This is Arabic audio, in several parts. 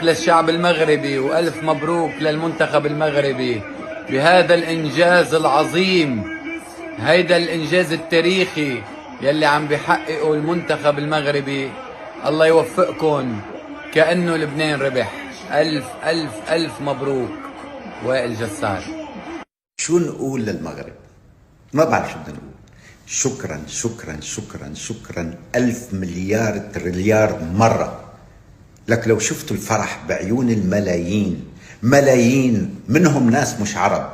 للشعب المغربي وألف مبروك للمنتخب المغربي بهذا الإنجاز العظيم. هيدا الإنجاز التاريخي يلي عم بيحققه المنتخب المغربي. الله يوفقكم، كأنه لبنان ربح. ألف ألف ألف مبروك. وائل جسار. شو نقول للمغرب؟ ما بعرف شو بدنا نقول. شكرا شكرا شكرا شكرا 1000 مليار تريليار مرة. لك لو شفتوا الفرح بعيون الملايين، ملايين منهم ناس مش عرب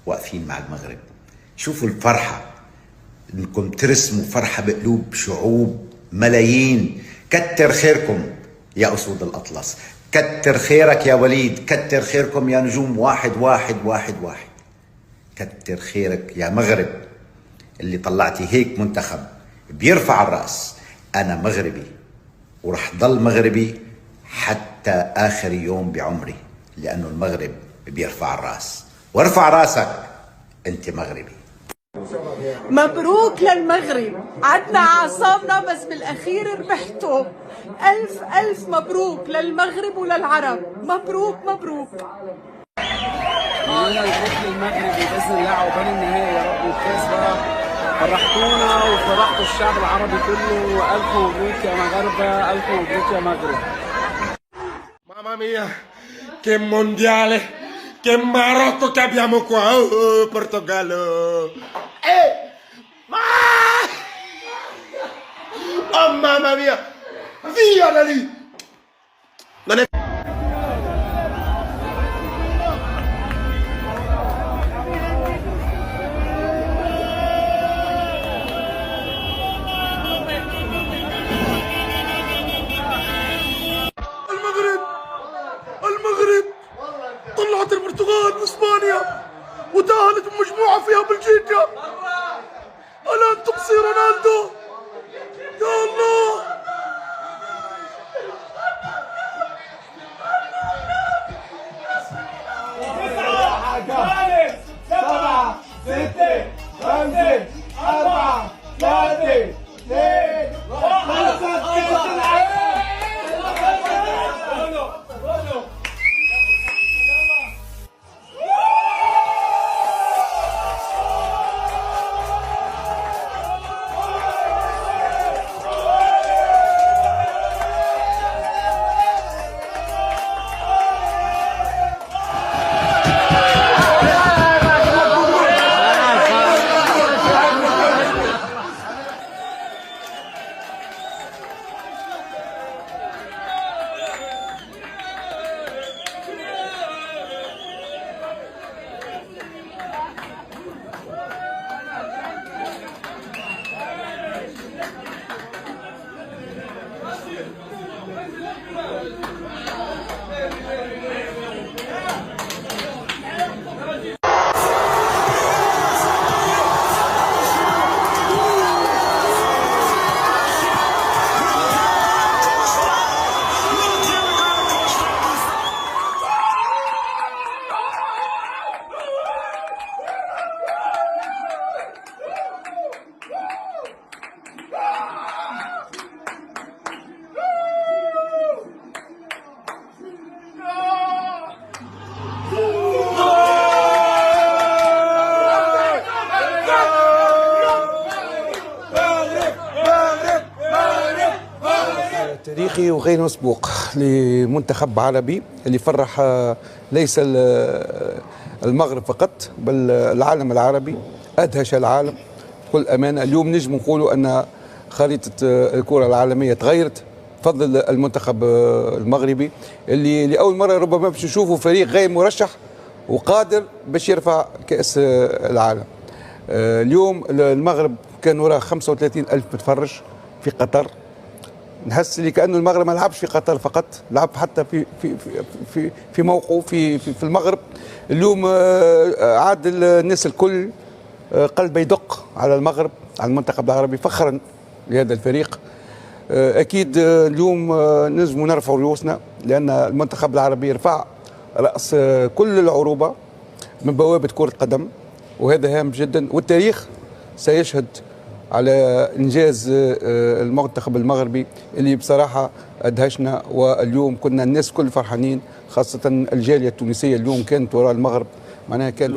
واقفين مع المغرب. شوفوا الفرحة، انكم ترسموا فرحة بقلوب شعوب ملايين. كتر خيركم يا أسود الأطلس، كتر خيرك يا وليد، كتر خيركم يا نجوم 1-1-1-1. كتر خيرك يا مغرب اللي طلعتي هيك منتخب بيرفع الرأس. أنا مغربي ورح ضل مغربي حتى آخر يوم بعمري، لأنه المغرب بيرفع الرأس. وارفع رأسك أنت مغربي. مبروك للمغرب، عدنا أعصابنا بس بالأخير ربحتوا. ألف ألف مبروك للمغرب وللعرب. مبروك مبروك. لنا الركن المغربي باذن الله عقبال النهائي يا رب والكاس بقى. فرحتونا وفرحتوا الشعب العربي كله، والف مبروك يا مغاربه، الف مبروك يا مغرب. Mamma mia, che mondiale, che Marocco che abbiamo qua, oh, Portogallo. Ma! Oh mamma mia, via da lì. Non è المغرب طلعت البرتغال من اسبانيا وتأهلت بمجموعة فيها بلجيكا. الآن تقصي رونالدو. يا الله. تاريخي وغير مسبوق لمنتخب عربي اللي فرح ليس المغرب فقط بل العالم العربي، أدهش العالم بكل أمانة. اليوم نجم نقولوا أن خريطة الكرة العالمية تغيرت بفضل المنتخب المغربي اللي لأول مرة ربما باش نشوفوا فريق غير مرشح وقادر باش يرفع كأس العالم. اليوم المغرب كان وراء 35 ألف متفرج في قطر. نحس اللي كأنه المغرب ما لعبش في قطر فقط، لعب حتى في موقعه في المغرب. اليوم عاد الناس الكل قلبه يدق على المغرب، على المنتخب العربي، فخرا لهذا الفريق. اكيد اليوم نجم نرفع رؤوسنا لان المنتخب العربي يرفع راس كل العروبه من بوابه كره قدم، وهذا هام جدا. والتاريخ سيشهد على إنجاز المنتخب المغربي اللي بصراحة أدهشنا. واليوم كنا الناس كل فرحانين، خاصة الجالية التونسية اليوم كانت وراء المغرب، معناها كان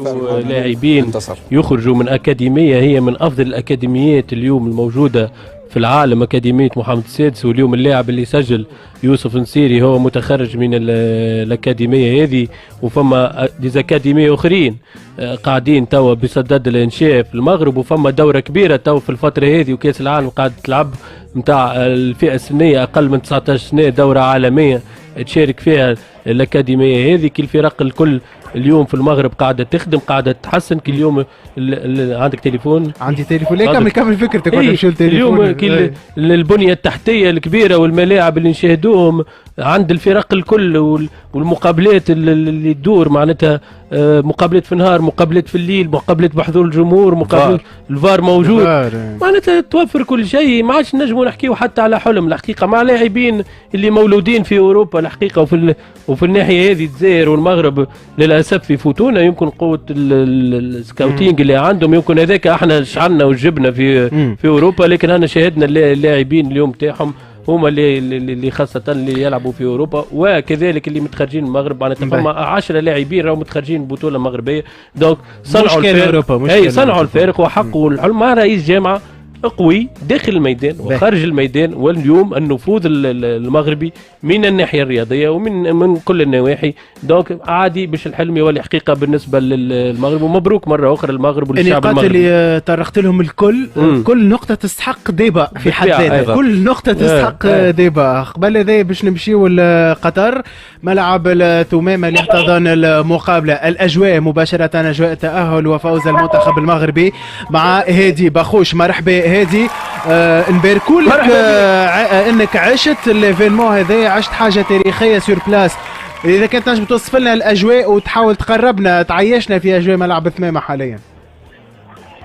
لاعبين يخرجوا من أكاديمية هي من أفضل الأكاديميات اليوم الموجودة في العالم، أكاديمية محمد السادس. واليوم اللاعب اللي سجل يوسف نصيري هو متخرج من الأكاديمية هذه، وفما ديزاكاديمية أخرين قاعدين توا بصدد الإنشاء في المغرب، وفما دورة كبيرة توا في الفترة هذه، وكأس العالم قاعد تلعب متاع الفئة السنية أقل من 19 سنة، دورة عالمية تشارك فيها الأكاديمية هذه. كل الفرق الكل اليوم في المغرب قاعدة تخدم، قاعدة تحسن. كل يوم عندك تليفون؟ عندي تليفون. ليه كمل فكرتك وانا نمشيو للتليفون. اليوم البنية التحتية الكبيرة والملاعب اللي نشاهدوهم عند الفرق الكل، والمقابلات اللي تدور معناتها مقابلات في النهار، مقابلات في الليل، مقابلات بحضور الجمهور، مقابلات الفار موجود، معناتها توفر كل شيء. ما عادش نجموا نحكيو حتى على حلم الحقيقة مع لاعبين اللي مولودين في أوروبا الحقيقة، وفي الناحية هذه الجزائر والمغرب للأسف يفوتونا. يمكن قوة السكاوتينج اللي عندهم، يمكن هذاك احنا شعلنا وجبنا في أوروبا، لكن أنا شاهدنا اللاعبين اليوم تاعهم هما اللي خاصة اللي يلعبوا في أوروبا، وكذلك اللي متخرجين من المغرب. معناتها فما 10 لاعبين راهو متخرجين بطولة مغربية، دونك صنعوا الفارق. صنعوا الفارق وحققوا الحلم مع رئيس جامعة قوي داخل الميدان وخارج الميدان. واليوم النفوذ المغربي من الناحيه الرياضيه ومن كل النواحي، دونك عادي باش الحلم يولي حقيقه بالنسبه للمغرب. ومبروك مره اخرى للمغرب وللشعب المغربي. النقاط اللي طرقت لهم الكل، كل نقطه تستحق ديبا في حد ذاتها، كل نقطه تستحق ديبا. قبل هذا باش نمشيو لقطر، ملعب الثمامه اللي احتضن المقابله، الاجواء مباشره اجواء تاهل وفوز المنتخب المغربي مع هادي باخوش. مرحبا هادي، نباركوا لك انك عشت الايفينمون هذا، عشت حاجه تاريخيه سور بلاس. اذا كنت تنجم توصف لنا الاجواء وتحاول تقربنا تعيشنا في اجواء ملعب الثمامه حاليا.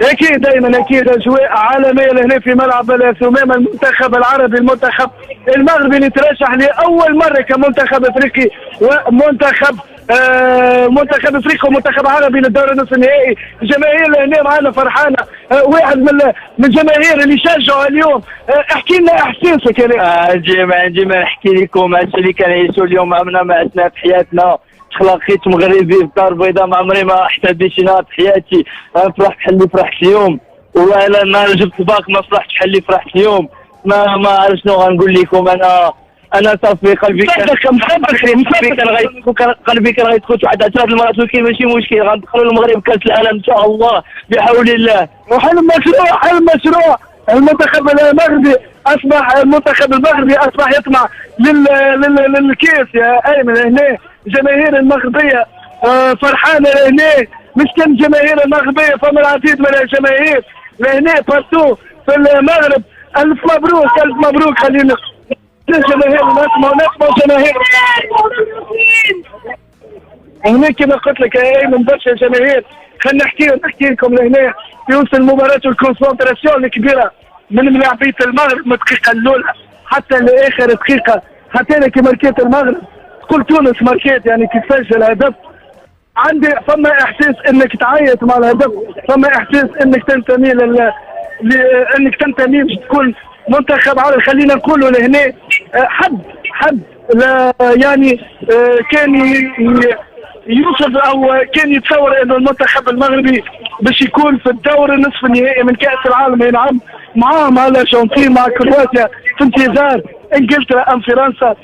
اكيد دائما اكيد اجواء عالميه لهنا في ملعب الثمامه. المنتخب العربي، المنتخب المغربي اللي ترشح لاول مره كمنتخب افريقي ومنتخب منتخب افريقيا ومنتخب عربي للدور النصف النهائي. الجماهير اللي هنا معنا فرحانه. واحد من الجماهير اللي شجعوا اليوم، احكي لنا احساسك يا نجي ما نحكي لكم هذا اللي كنعيشوا اليوم عمرنا ما عشنا في حياتنا. تخلقيت مغربي في الدار البيضاء، ما عمري ما احتديت شي نهار في حياتي. فرحت بحال اللي فرحت اليوم، والله الا نهار جبت الباك ما فرحتش بحال اللي فرحت اليوم. ما عرفت شنو غنقول لكم. انا صافي قلبي كان غيدخل واحد 10 المرات، ولكن ماشي مشكل، غندخلوا المغرب كاس العالم ان شاء الله بحول الله. وحلم مشروع المنتخب المغربي اصبح يطمع للكيس يا ايمن. هنا الجماهير المغربيه فرحانه هنا، مش كان الجماهير المغربيه، فما العديد من الجماهير لهنا بارتو في المغرب. الف مبروك خلينا الجماهير نسمع جماهير هنا كما قلت لك يا ايمن. برشا جماهير. خلينا نحكي لكم لهنا في المباراه والكونسنتراسيون الكبيره من لاعبيه المغرب من الدقيقه الاولى حتى لاخر دقيقه. حتى انا كي ماركيت المغرب كل تونس ماركيت، يعني كي تسجل هدف عندي فما احساس انك تعيط مع الهدف، فما احساس انك تنتمي انك تنتمي باش تكون منتخب عربي. خلينا نقولوا لهنا حد لا يعني كان يوصف او كان يتصور انه المنتخب المغربي باش يكون في الدور النصف النهائي من كاس العالم، يلعب معاه مع الارجنتين مع كرواتيا في انتظار انجلترا ام فرنسا.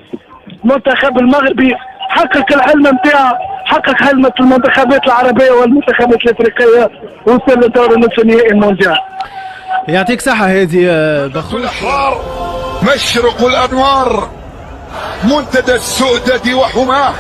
المنتخب المغربي حقق الحلم نتاعه، حقق حلم المنتخبات العربيه والمنتخبات الافريقيه، وصل لدور النصف النهائي المونديال. يعطيك صحه هادي بخوش. مشرق الانوار، منتدى السؤدد وحماه.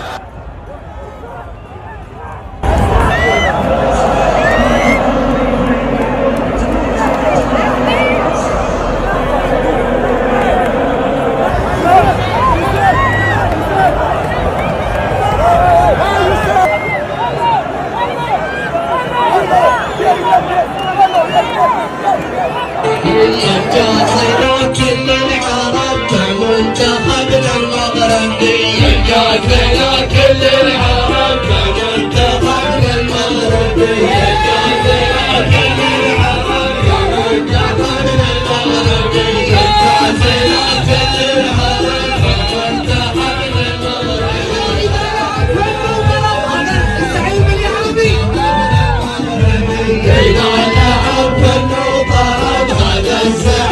منتخب المغرب العزاء